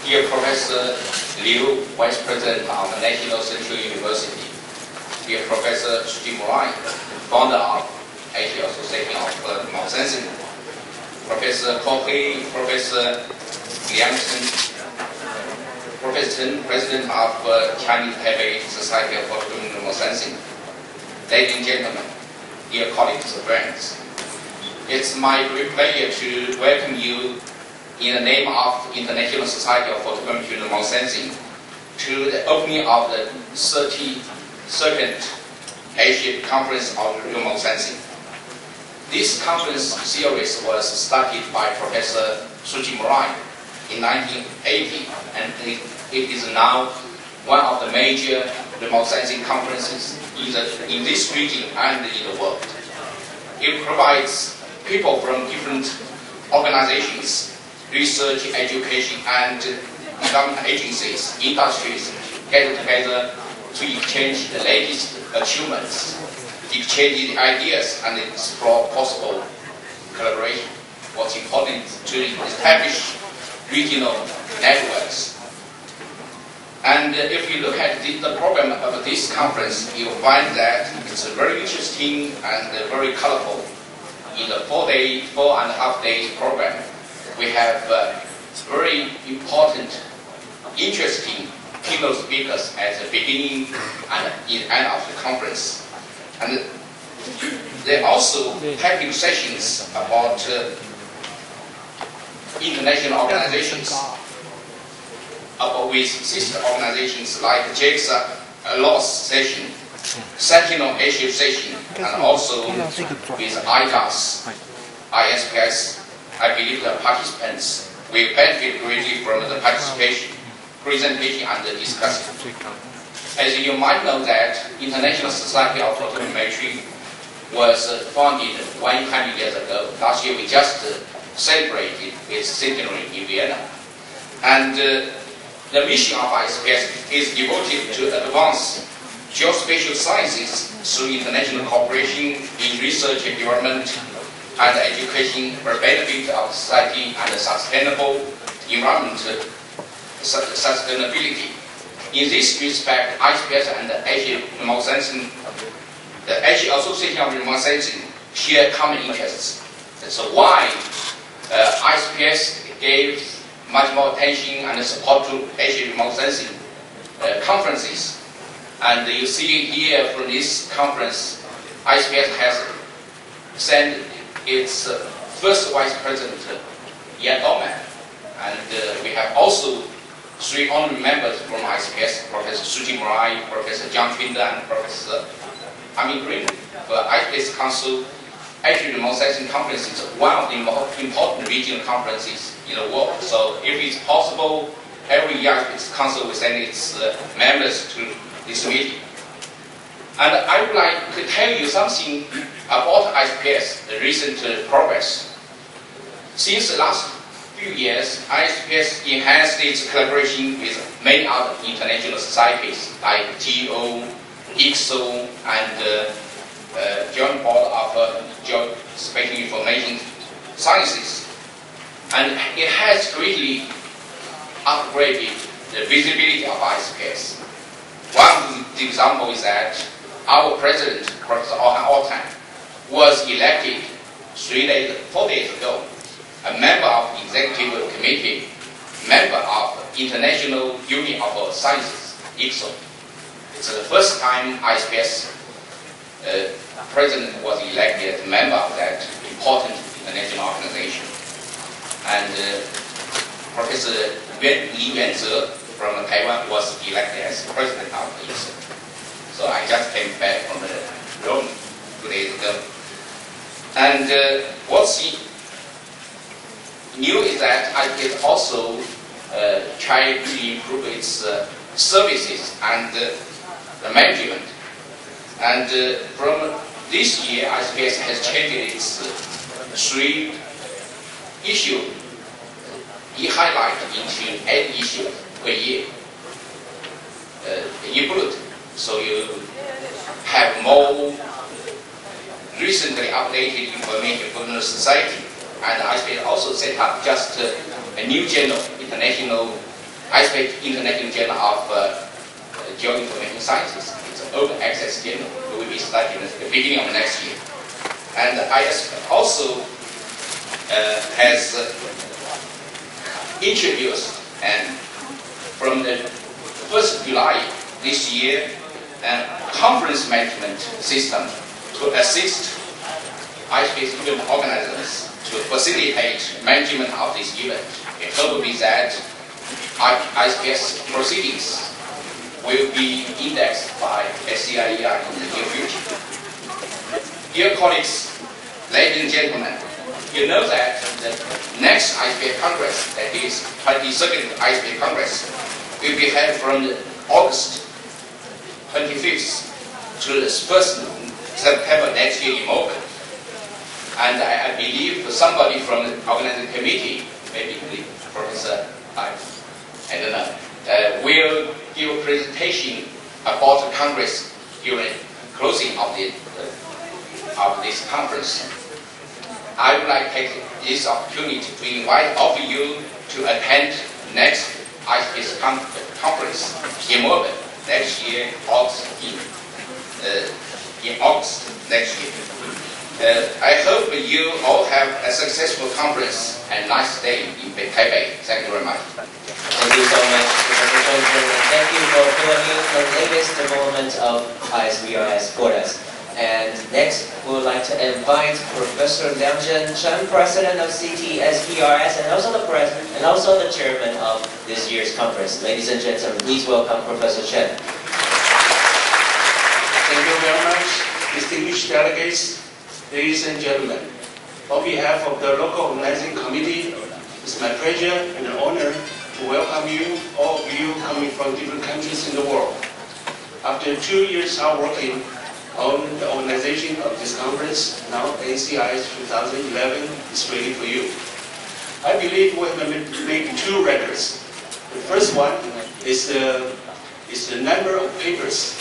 Dear Professor Liu, Vice President of the National Central University. Dear Professor Xu Murai, founder of ACRS2011 Opening-Ceremony-2. Professor Kohe, Professor Liang Chen, Professor Chen, President of Chinese Taipei Society for Remote Sensing. Ladies and gentlemen, dear colleagues and friends, it's my great pleasure to welcome you in the name of International Society for Photogrammetry and Remote Sensing to the opening of the 32nd Asia Conference on Remote Sensing. This conference series was started by Professor Xu Murai in 1980, and it is now one of the major remote sensing conferences in this region and in the world. It provides people from different organizations, research, education, and government agencies, industries get together to exchange the latest achievements, exchange ideas, and explore possible collaboration. What's important to establish regional networks. And if you look at the program of this conference, you'll find that it's very interesting and very colorful. In the 4.5 day program, we have very important, interesting keynote speakers at the beginning and the end of the conference. And there are also typing sessions about international organizations, with sister organizations like JAXA session, Sentinel Asia session, and also with IGAS, ISPS. I believe the participants will benefit greatly from the participation, presentation, and the discussion. As you might know that International Society of Photogrammetry was founded 100 years ago. Last year we just celebrated its centenary in Vienna. And the mission of ISPS is devoted to advance geospatial sciences through international cooperation in research and development and education for the benefit of society and sustainable environmental sustainability. In this respect, ISPS and the Asia Remote Sensing, the Asia Association of Remote Sensing, share common interests. So why ISPS gave much more attention and support to Asia Remote Sensing conferences. And you see here from this conference, ISPS has sent its first Vice President, Yan Dorman. And we have also 3 honorary members from ISPS, Professor Xu Murai, Professor Jiang Chunda, and Professor Amin Green. For ISPS Council, Asia Remote Sensing Conference is one of the most important regional conferences in the world. So if it's possible, every year ISPS Council will send its members to this meeting. And I would like to tell you something about ISPS, the recent progress. Since the last few years, ISPS enhanced its collaboration with many other international societies like GEO, ICSO, and Joint Board of Geospatial Information Sciences. And it has greatly upgraded the visibility of ISPS. One of the examples is that our president, Professor Orhan, was elected 4 days ago, a member of the executive committee, member of International Union of Sciences, ICSO. It's the first time ISPS president was elected as a member of that important international organization. And Professor Li Yuanze from Taiwan was elected as president of ICSO. So I just came back from Rome 2 days ago. And what's new is that ISPS also tried to improve its services and the management. And from this year, ISPS has changed its 3 issues. It highlighted into 8 issues per year. In bullet. So you have more recently updated information from the society. And ISPS also set up just a new journal, International ISPEC International Journal of Geoinformation Sciences. It's an open access journal. It will be starting at the beginning of next year. And ISPEC also has introduced, and from the 1st July this year, a conference management system to assist ISPEC student organizers to facilitate management of this event. It will be that ISPS proceedings will be indexed by ACRER in the near future. Dear colleagues, ladies and gentlemen, you know that the next ISPS Congress, that is 22nd ISPS Congress, will be held from August 25th to the 1st September next year in Melbourne. And I believe somebody from the organizing committee, maybe Professor, I don't know, will give a presentation about the Congress during closing of this conference. I would like to take this opportunity to invite all of you to attend next ISPS conference in Melbourne next year, in August next year. I hope you all have a successful conference and nice day in Taipei. Thank you very much. Thank you so much, Professor Johnson, and thank you for filling in the latest development of ACRS for us. And next, we would like to invite Professor Liang Chen, President of CTSPRS, and also the President and also the Chairman of this year's conference. Ladies and gentlemen, please welcome Professor Chen. Thank you very much, distinguished delegates, ladies and gentlemen. On behalf of the local organizing committee, it's my pleasure and an honor to welcome you, all of you coming from different countries in the world. After 2 years hard working on the organization of this conference, now ACRS 2011 is ready for you. I believe we have made 2 records. The first one is the number of papers.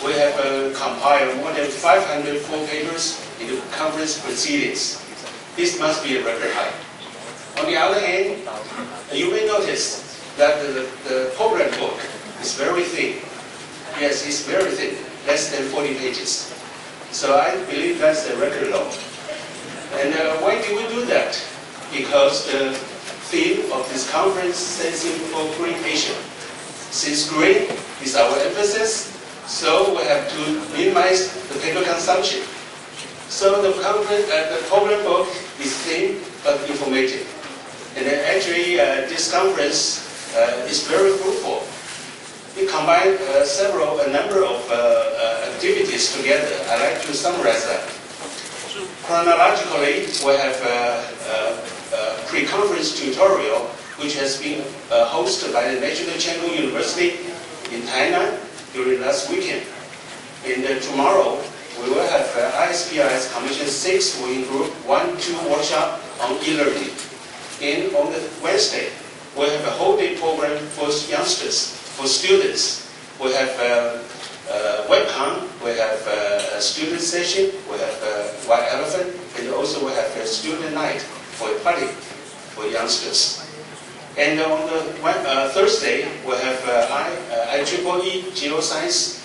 We have compiled more than 504 papers in the conference proceedings. This must be a record high. On the other hand, you may notice that the program book is very thin. Yes, it's very thin, less than 40 pages. So I believe that's the record low. And why do we do that? Because the theme of this conference stands for Green Asia. Since green is our emphasis, so we have to minimize the paper consumption. So the program book is thin but informative. And actually, this conference is very fruitful. It combines a number of activities together. I'd like to summarize that. Chronologically, we have a pre-conference tutorial which has been hosted by the National Chengdu University in Tainan during last weekend. And tomorrow, we will have ISPRS Commission 6 working group 1-2 workshop on e-learning. And on the Wednesday, we have a whole day program for youngsters, for students. We have webcam, we have a student session, we have a white elephant, and also we have a student night for a party for youngsters. And on the Thursday, we have IEEE Geoscience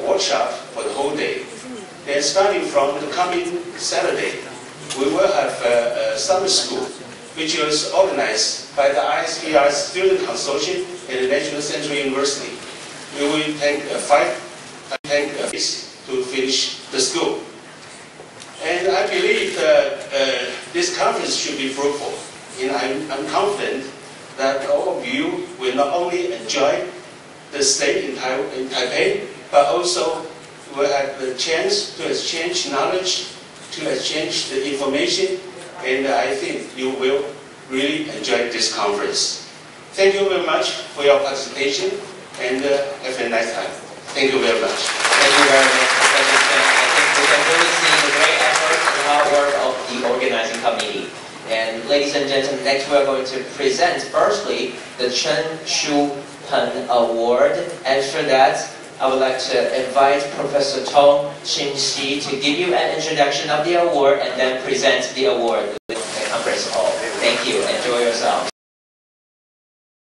workshop for the whole day. Then starting from the coming Saturday, we will have a summer school, which is organized by the ISPRS Student Consortium and the National Central University. We will take 5 days to finish the school. And I believe that this conference should be fruitful. And I'm confident that all of you will not only enjoy the stay in Taipei, but also will have the chance to exchange knowledge, to exchange the information, and I think you will really enjoy this conference. Thank you very much for your participation, and have a nice time. Thank you very much. Thank you very much, Professor Chen. I think we can really see the great effort and hard work of the organizing committee. And ladies and gentlemen, next we are going to present firstly the Chen Shu Pen Award. And for that, I would like to invite Professor Tong Xin-Xi to give you an introduction of the award and then present the award.